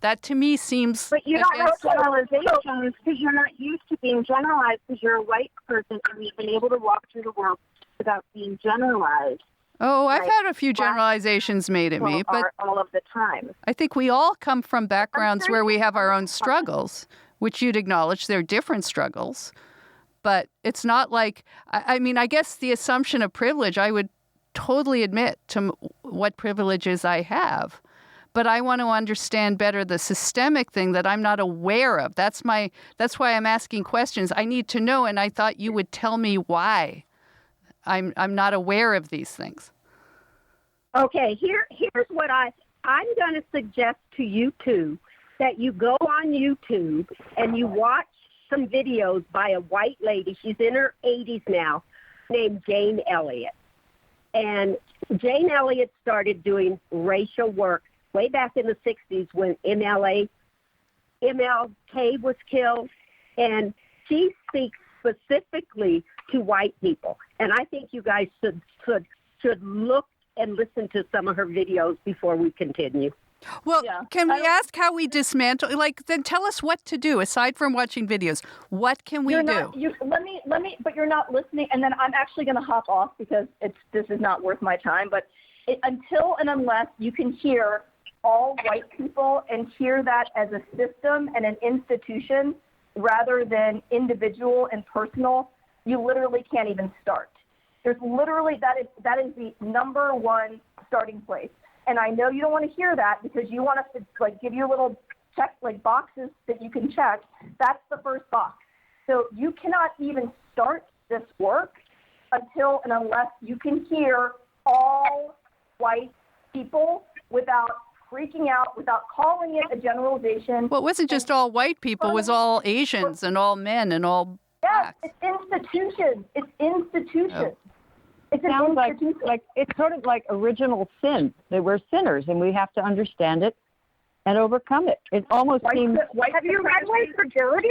That to me seems... But you don't know generalizations because you're not used to being generalized because you're a white person and you've been able to walk through the world without being generalized. Oh, I've had a few generalizations made at me, but all of the time. I think we all come from backgrounds where we have our own struggles, which you'd acknowledge they're different struggles. But it's not like, I guess the assumption of privilege, I would totally admit to what privileges I have. But I want to understand better the systemic thing that I'm not aware of. That's why I'm asking questions. I need to know, and I thought you would tell me why I'm not aware of these things. Okay, here's what I'm going to suggest to you two, that you go on YouTube and you watch some videos by a white lady. She's in her 80s now, named Jane Elliott. And Jane Elliott started doing racial work way back in the 60s when MLK was killed. And she speaks specifically to white people. And I think you guys should look and listen to some of her videos before we continue. Well, can we ask how we dismantle? Then tell us what to do aside from watching videos. What can we do? Let me. But you're not listening, and then I'm actually going to hop off because this is not worth my time. But until and unless you can hear all white people and hear that as a system and an institution rather than individual and personal, you literally can't even start. There's literally that is the number one starting place. And I know you don't want to hear that because you want us to give you little check boxes that you can check. That's the first box. So you cannot even start this work until and unless you can hear all white people without freaking out, without calling it a generalization. Well, it wasn't just all white people. It was all Asians and all men and all blacks. Yes, it's institutions. It's institutions. Oh. It sounds like it's sort of like original sin. They were sinners, and we have to understand it and overcome it. It almost seems. Have you read White Fragility?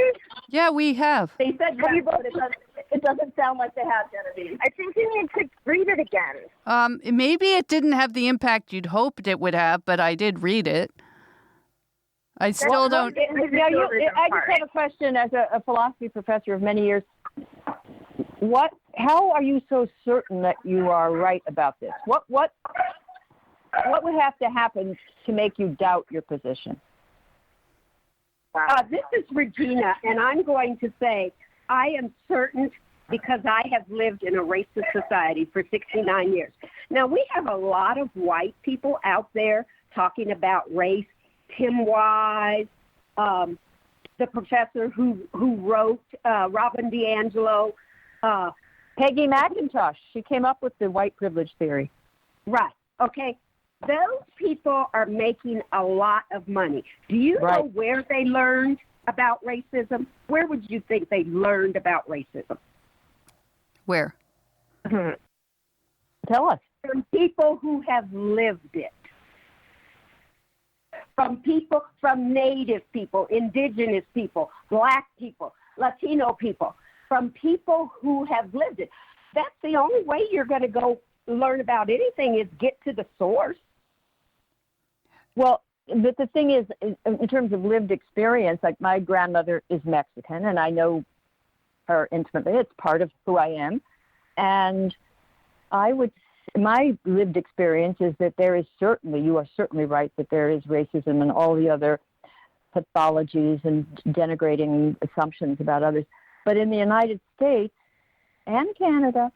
Yeah, we have. They said yes, but it doesn't sound like they have, Genevieve. I think you need to read it again. Maybe it didn't have the impact you'd hoped it would have, but I did read it. I still don't. I just have a question as a philosophy professor of many years. How are you so certain that you are right about this? What would have to happen to make you doubt your position? This is Regina, and I'm going to say I am certain because I have lived in a racist society for 69 years. Now, we have a lot of white people out there talking about race. Tim Wise, the professor who wrote Robin DiAngelo. Peggy McIntosh. She came up with the white privilege theory. Right. Okay. Those people are making a lot of money. Do you know where they learned about racism? Where would you think they learned about racism? Where? Tell us. From people who have lived it. From Native people, Indigenous people, Black people, Latino people, from people who have lived it. That's the only way you're going to go learn about anything is get to the source. Well, but the thing is, in terms of lived experience, like my grandmother is Mexican, and I know her intimately. It's part of who I am. And my lived experience is that you are certainly right, that there is racism and all the other pathologies and denigrating assumptions about others. But in the United States and Canada,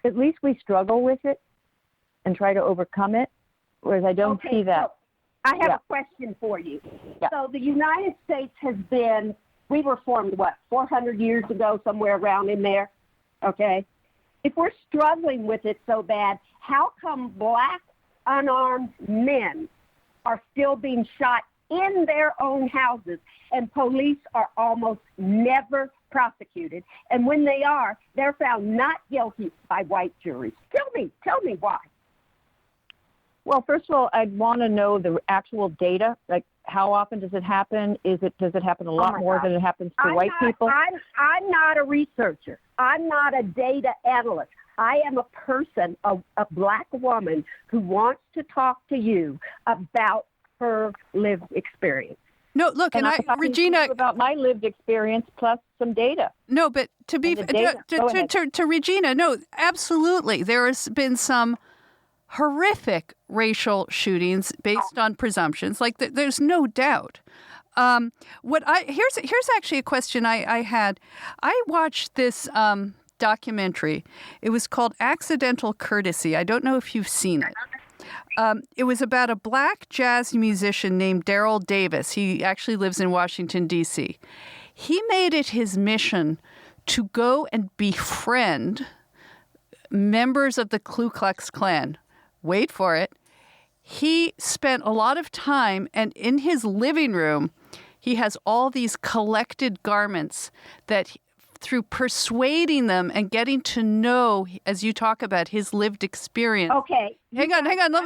at least we struggle with it and try to overcome it, whereas I don't see that. So I have a question for you. Yeah. So the United States we were formed, 400 years ago, somewhere around in there, okay? If we're struggling with it so bad, how come Black unarmed men are still being shot in their own houses and police are almost never prosecuted? And when they are, they're found not guilty by white juries. Tell me why. Well, first of all, I'd want to know the actual data. Like, how often does it happen? Does it happen a lot more than it happens to white people? I'm not a researcher. I'm not a data analyst. I am a person, a Black woman who wants to talk to you about her lived experience. No, look, and Regina, about my lived experience plus some data. No, but to Regina, no, absolutely, there has been some horrific racial shootings based on presumptions. Like there's no doubt. Here's actually a question I had. I watched this documentary. It was called Accidental Courtesy. I don't know if you've seen it. It was about a Black jazz musician named Daryl Davis. He actually lives in Washington, D.C. He made it his mission to go and befriend members of the Ku Klux Klan. Wait for it. He spent a lot of time, and in his living room, he has all these collected garments that through persuading them and getting to know, as you talk about, his lived experience. Okay. Hang on.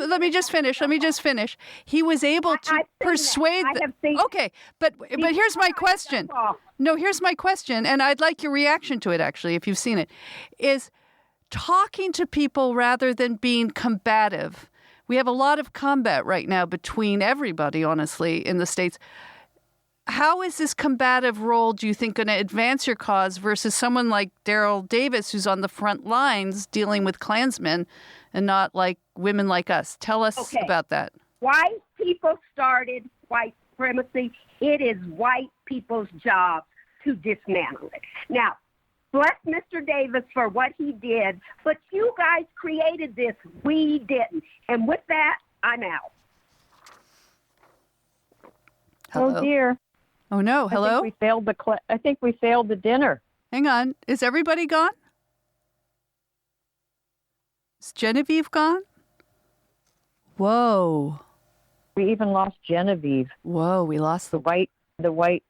Let me just finish. He was able to persuade them. Okay, but here's my question. No, here's my question, and I'd like your reaction to it, actually, if you've seen it, is talking to people rather than being combative. We have a lot of combat right now between everybody, honestly, in the States. How is this combative role, do you think, going to advance your cause versus someone like Daryl Davis, who's on the front lines dealing with Klansmen and not like women like us? Tell us about that. White people started white supremacy. It is white people's job to dismantle it. Now, bless Mr. Davis for what he did, but you guys created this. We didn't. And with that, I'm out. Hello? Oh, dear. Oh, no. Hello? I think we failed the dinner. Hang on. Is everybody gone? Is Genevieve gone? Whoa. We even lost Genevieve. Whoa, we lost the white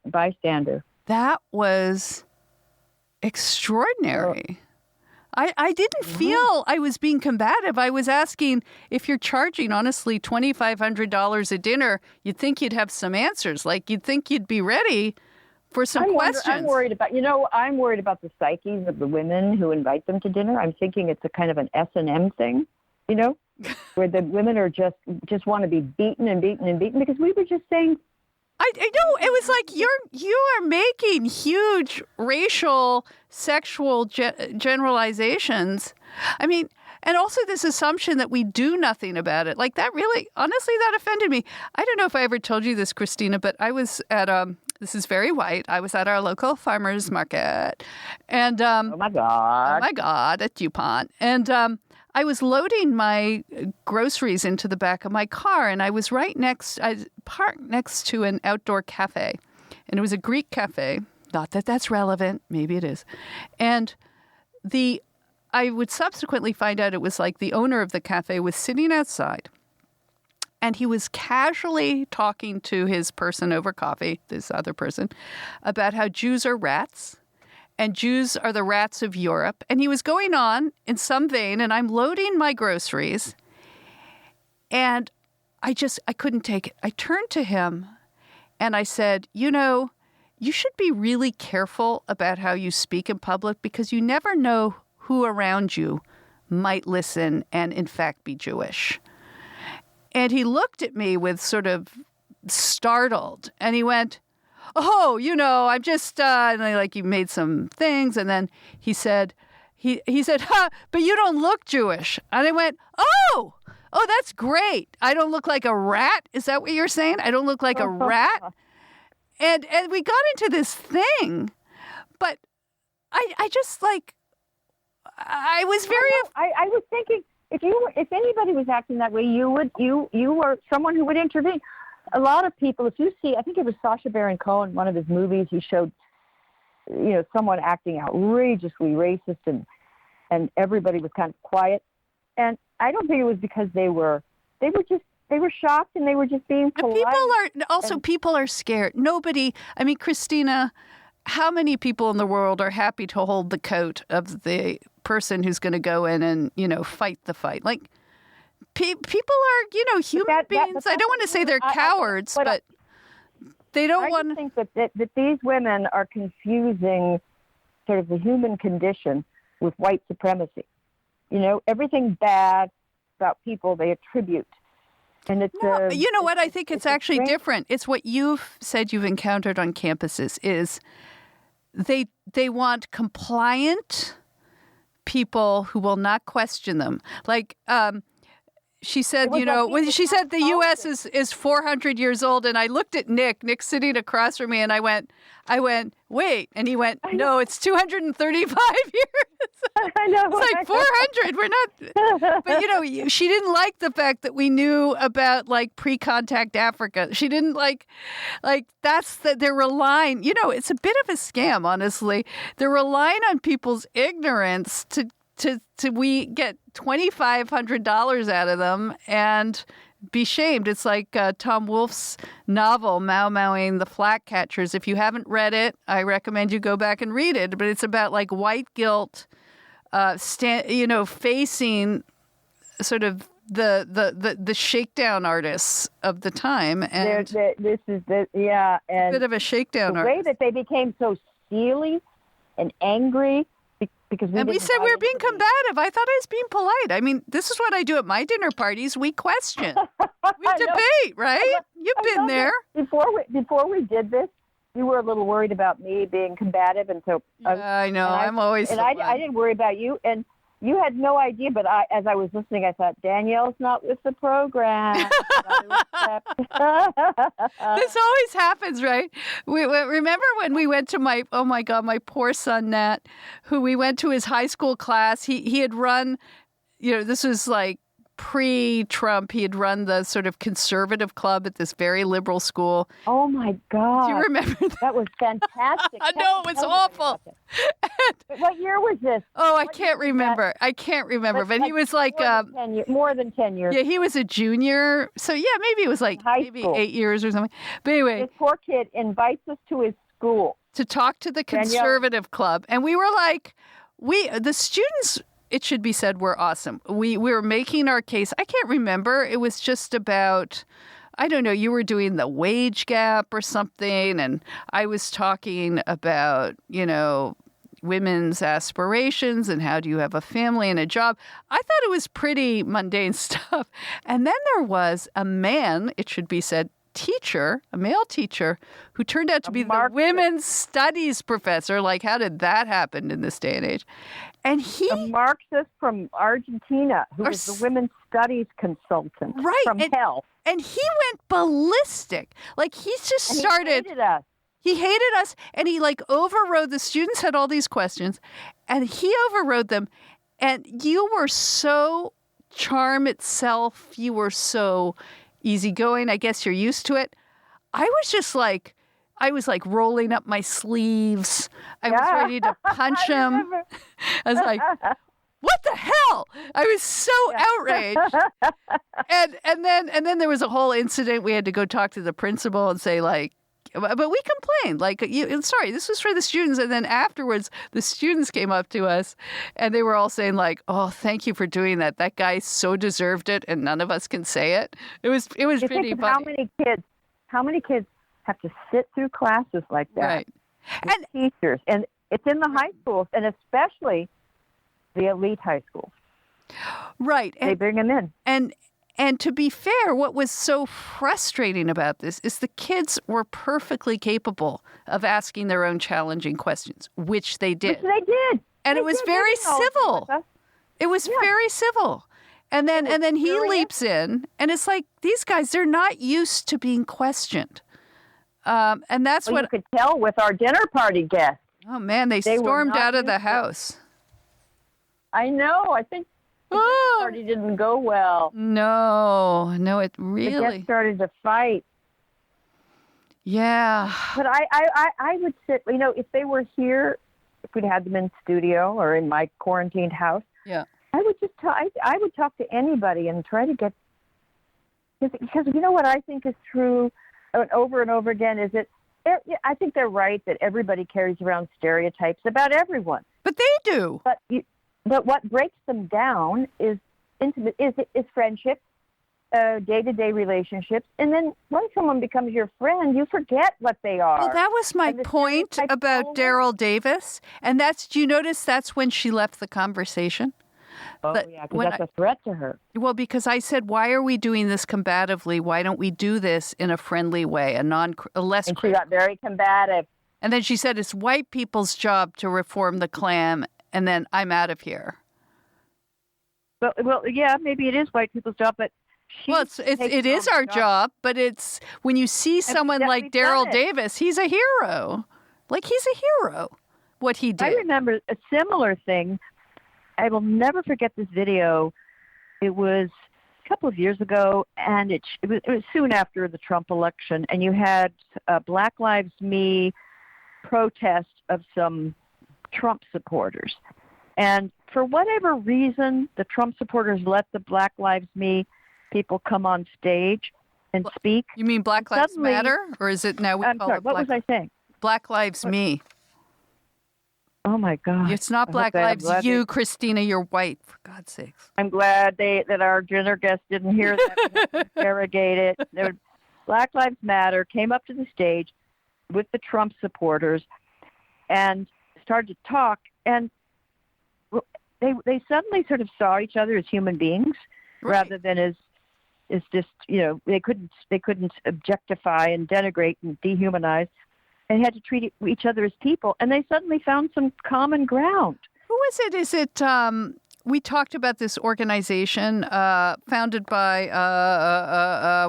bystander. That was extraordinary. I didn't feel I was being combative. I was asking, if you're charging, honestly, $2,500 a dinner, you'd think you'd have some answers. Like, you'd think you'd be ready for some questions. I'm worried about the psyches of the women who invite them to dinner. I'm thinking it's a kind of an S&M thing, where the women are just want to be beaten and beaten and beaten, because we were just saying I know it was like you are making huge racial, sexual generalizations. I mean, and also this assumption that we do nothing about it. Like that really, honestly, that offended me. I don't know if I ever told you this, Christina, but I was at this is very white. I was at our local farmers market, and Oh my God, at DuPont, and I was loading my groceries into the back of my car, and I parked next to an outdoor cafe, and it was a Greek cafe. Not that that's relevant. Maybe it is. And I would subsequently find out it was like the owner of the cafe was sitting outside, and he was casually talking to his person over coffee, this other person, about how Jews are rats. And Jews are the rats of Europe. And he was going on in some vein, and I'm loading my groceries. And I couldn't take it. I turned to him and I said, you should be really careful about how you speak in public because you never know who around you might listen and in fact be Jewish. And he looked at me with sort of startled, and he went, oh, I'm just, and he made some things. And then he said, but you don't look Jewish. And I went, oh, that's great. I don't look like a rat. Is that what you're saying? I don't look like a rat. And we got into this thing, but I just I was very, I was thinking if anybody was acting that way, you were someone who would intervene. A lot of people, if you see, I think it was Sacha Baron Cohen, one of his movies, he showed, someone acting outrageously racist, and everybody was kind of quiet. And I don't think it was because they were shocked and they were just being polite. People are scared. Christina, how many people in the world are happy to hold the coat of the person who's going to go in and, fight the fight? Like, people are, human beings. I don't want to say they're cowards, but they don't want to. I think that these women are confusing sort of the human condition with white supremacy. Everything bad about people they attribute. And it's you know what? I think it's actually different. It's what you've said you've encountered on campuses is they want compliant people who will not question them. Like, she said, when she said the U.S. is 400 years old, and I looked at Nick sitting across from me, and I went, wait, and he went, no, it's 235 years. I know. It's like 400. We're not. But she didn't like the fact that we knew about pre-contact Africa. She didn't like that's that they're relying. It's a bit of a scam, honestly. They're relying on people's ignorance to we get $2,500 out of them and be shamed. It's like Tom Wolfe's novel, Mau Mauing the Flatcatchers. If you haven't read it, I recommend you go back and read it. But it's about white guilt, facing sort of the shakedown artists of the time. And this is and a bit of a shakedown artist. The way that they became so steely and angry. We said we were being combative. I thought I was being polite. This is what I do at my dinner parties. We question. We debate, right? You've been there. Before we did this, you were a little worried about me being combative, and so I know. I'm always. And I didn't worry about you, and you had no idea. But as I was listening, I thought Danielle's not with the program. This always happens, right? Remember when we went to my poor son Nat, who we went to his high school class. He had run, this was pre-Trump. He had run the sort of conservative club at this very liberal school. Oh my God! Do you remember that? That was fantastic. I know, it was awful. What year was this? Oh, I can't remember. But he was more than 10 years. Yeah, he was a junior. So yeah, maybe it was maybe 8 years or something. But anyway, this poor kid invites us to his school to talk to the conservative club, and we were the students. It should be said, we're awesome. We were making our case. I can't remember. It was just about, I don't know, you were doing the wage gap or something. And I was talking about, women's aspirations and how do you have a family and a job. I thought it was pretty mundane stuff. And then there was a man, it should be said, teacher, a male teacher, who turned out to be the Marxist. women's studies professor. Like, how did that happen in this day and age? And he... A Marxist from Argentina who was the women's studies consultant from hell. And he went ballistic. Like, he just And started... He hated us. He hated us, and he, like, overrode. The students had all these questions, and he overrode them. And you were so charm itself. You were so easygoing. I guess you're used to it. I was rolling up my sleeves. I was ready to punch him. I was like, what the hell? I was so outraged. And then there was a whole incident. We had to go talk to the principal and say, like, but we complained, like, sorry, this was for the students. And then afterwards, the students came up to us and they were all saying, like, oh, thank you for doing that. That guy so deserved it and none of us can say it. It was pretty funny. How many kids have to sit through classes like that? Right. And teachers. And it's in the high schools, and especially the elite high schools. Right. They bring them in. And to be fair, what was so frustrating about this is the kids were perfectly capable of asking their own challenging questions, which they did. And it was very civil. It was very civil. And then he leaps in, and it's like, these guys, they're not used to being questioned. And that's what you could tell with our dinner party guests. Oh man, they stormed out of the house. I know. I think the dinner party didn't go well. No, it really. The guests started to fight. Yeah. But I would sit. If they were here, if we'd had them in studio or in my quarantined house. Yeah. I would just I would talk to anybody and try to get, because you know what I think is true over and over again is that I think they're right that everybody carries around stereotypes about everyone. But they do. But what breaks them down is intimate is friendship, day-to-day relationships, and then once someone becomes your friend, you forget what they are. Well, that was my point about Daryl Davis, and do you notice that's when she left the conversation? Oh, yeah, because that's a threat to her. Well, because I said, why are we doing this combatively? Why don't we do this in a friendly way, a less... And she got very combative. And then she said, it's white people's job to reform the Klan, and then I'm out of here. Well, yeah, maybe it is white people's job, but... it is our job, but it's... When you see someone like Daryl Davis, he's a hero. Like, he's a hero, what he did. I remember a similar thing. I will never forget this video. It was a couple of years ago, and it was soon after the Trump election, and you had a Black Lives Me protest of some Trump supporters. And for whatever reason, the Trump supporters let the Black Lives Me people come on stage and speak. You mean Black Lives Matter? Or is it now I'm sorry, what was I saying? Black Lives Me. Oh, my God. It's not Black Lives You, Christina. You're white, for God's sakes. I'm glad that our dinner guests didn't hear that. Interrogate it. Black Lives Matter came up to the stage with the Trump supporters and started to talk. And they suddenly sort of saw each other as human beings rather than as just, they couldn't objectify and denigrate and dehumanize. They had to treat each other as people, and they suddenly found some common ground. Who is it? Is it, we talked about this organization founded by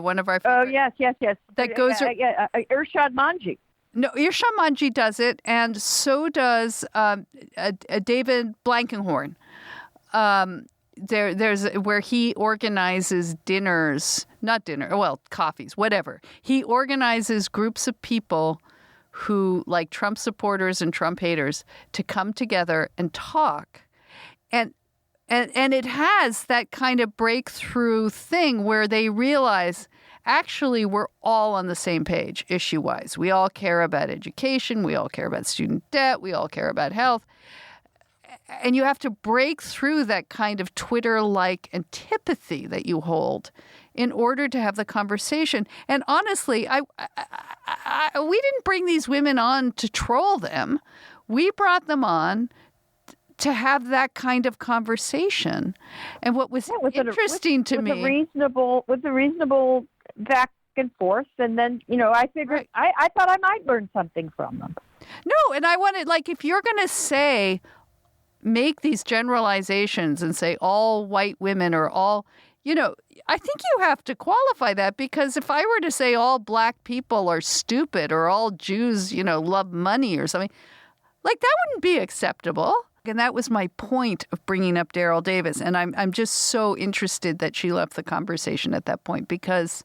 one of our favorite... Oh, yes. That goes... Irshad Manji. No, Irshad Manji does it, and so does David Blankenhorn. There's where he organizes coffees, whatever. He organizes groups of people who, like Trump supporters and Trump haters, to come together and talk. And it has that kind of breakthrough thing where they realize, actually, we're all on the same page issue-wise. We all care about education. We all care about student debt. We all care about health. And you have to break through that kind of Twitter-like antipathy that you hold in order to have the conversation. And honestly, we didn't bring these women on to troll them. We brought them on to have that kind of conversation. And what was interesting to me... With a reasonable and forth, and then, I figured I thought I might learn something from them. No, and I wanted, like, if you're going to make these generalizations and say all white women or all, I think you have to qualify that, because if I were to say all black people are stupid or all Jews, love money or something, like, that wouldn't be acceptable. And that was my point of bringing up Daryl Davis. And I'm just so interested that she left the conversation at that point, because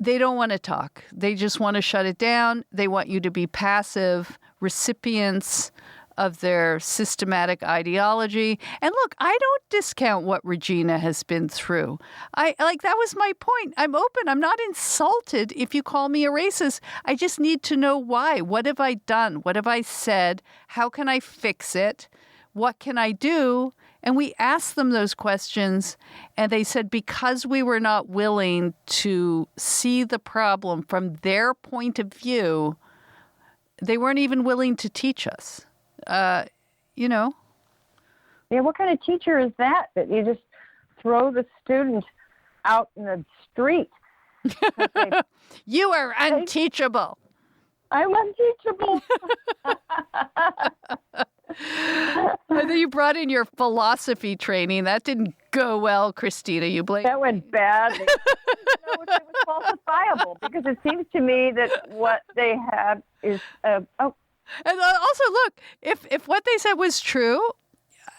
they don't want to talk. They just want to shut it down. They want you to be passive recipients of their systematic ideology. And look, I don't discount what Regina has been through. That was my point. I'm open. I'm not insulted if you call me a racist. I just need to know why. What have I done? What have I said? How can I fix it? What can I do? And we asked them those questions, and they said because we were not willing to see the problem from their point of view, they weren't even willing to teach us. Yeah, what kind of teacher is that you just throw the student out in the street? You are unteachable. I'm unteachable. I think you brought in your philosophy training. That didn't go well, Christina. You blame. That went badly. It was falsifiable, because it seems to me that what they have is And also, look, if what they said was true,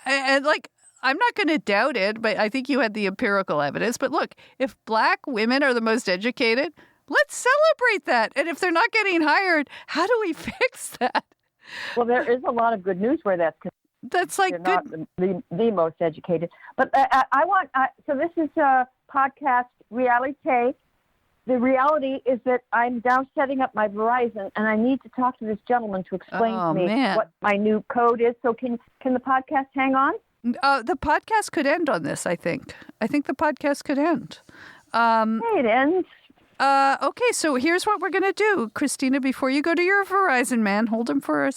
and like, I'm not going to doubt it, but I think you had the empirical evidence. But look, if black women are the most educated, let's celebrate that. And if they're not getting hired, how do we fix that? Well, there is a lot of good news where that's like they're good. Not the most educated. But so this is a podcast reality. The reality is that I'm now setting up my Verizon, and I need to talk to this gentleman to explain to me what my new code is. So can the podcast hang on? The podcast could end on this, I think. I think the podcast could end. Hey, it ends. Okay, so here's what we're going to do. Christina, before you go to your Verizon man, hold him for a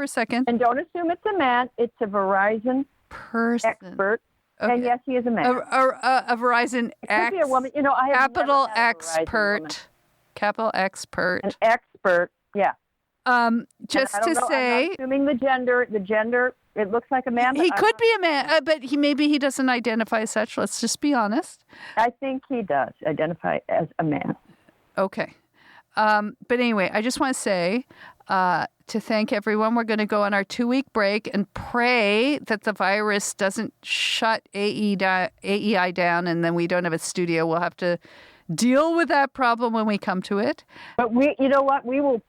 second. And don't assume it's a man. It's a Verizon person. Expert. Okay. And yes, he is a man. A Verizon Could be a woman. I have capital never had a Verizon woman. Capital expert. An expert, yeah. Just to say, I'm not assuming the gender, it looks like a man. He could be a man, but maybe he doesn't identify as such. Let's just be honest. I think he does identify as a man. Okay. But anyway, I just want to say to thank everyone. We're going to go on our 2-week break and pray that the virus doesn't shut AEI down, and then we don't have a studio. We'll have to deal with that problem when we come to it. But you know what? We will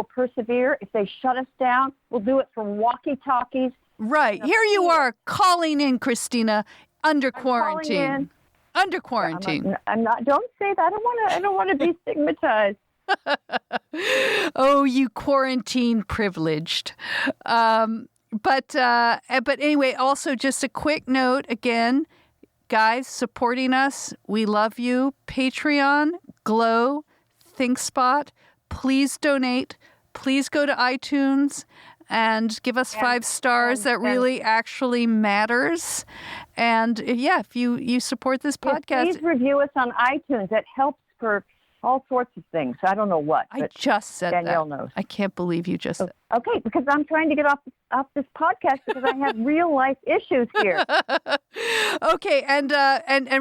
persevere. If they shut us down, we'll do it from walkie-talkies. Right. Here you are calling in, Christina, under quarantine. Under quarantine. I'm not. Don't say that. I don't want to be stigmatized. Oh, you quarantine privileged. But anyway, also just a quick note again. Guys, supporting us, we love you. Patreon, Glow, ThinkSpot. Please donate. Please go to iTunes and give us 5 stars. That really actually matters. And if you support this podcast. Please review us on iTunes. That helps for all sorts of things. I don't know what. I just said Danielle that. knows. I can't believe you just said. Okay, because I'm trying to get off this podcast because I have real life issues here. Okay, and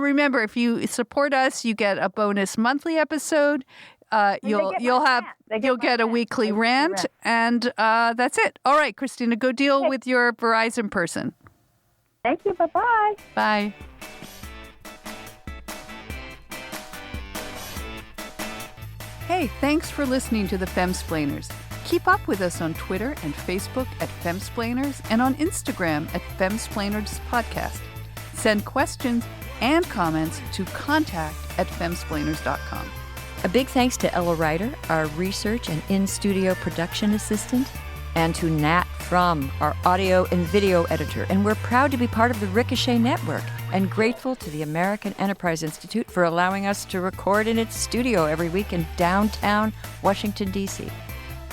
remember, if you support us, you get a bonus monthly episode. You'll get a weekly rant, and that's it. All right, Christina, go deal with your Verizon person. Thank you. Bye-bye. Bye. Hey, thanks for listening to the Femsplainers. Keep up with us on Twitter and Facebook at Femsplainers and on Instagram at Femsplainers Podcast. Send questions and comments to contact@femsplainers.com. A big thanks to Ella Ryder, our research and in-studio production assistant, and to Nat Frum, our audio and video editor. And we're proud to be part of the Ricochet Network and grateful to the American Enterprise Institute for allowing us to record in its studio every week in downtown Washington, D.C.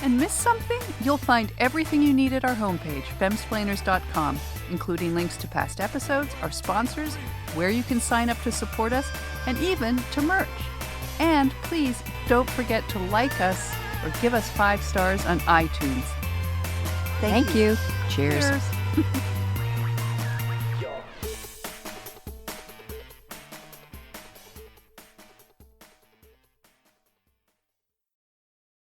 And miss something? You'll find everything you need at our homepage, femsplainers.com, including links to past episodes, our sponsors, where you can sign up to support us, and even to merch. And please don't forget to like us or give us 5 stars on iTunes. Thank you. Cheers. Cheers.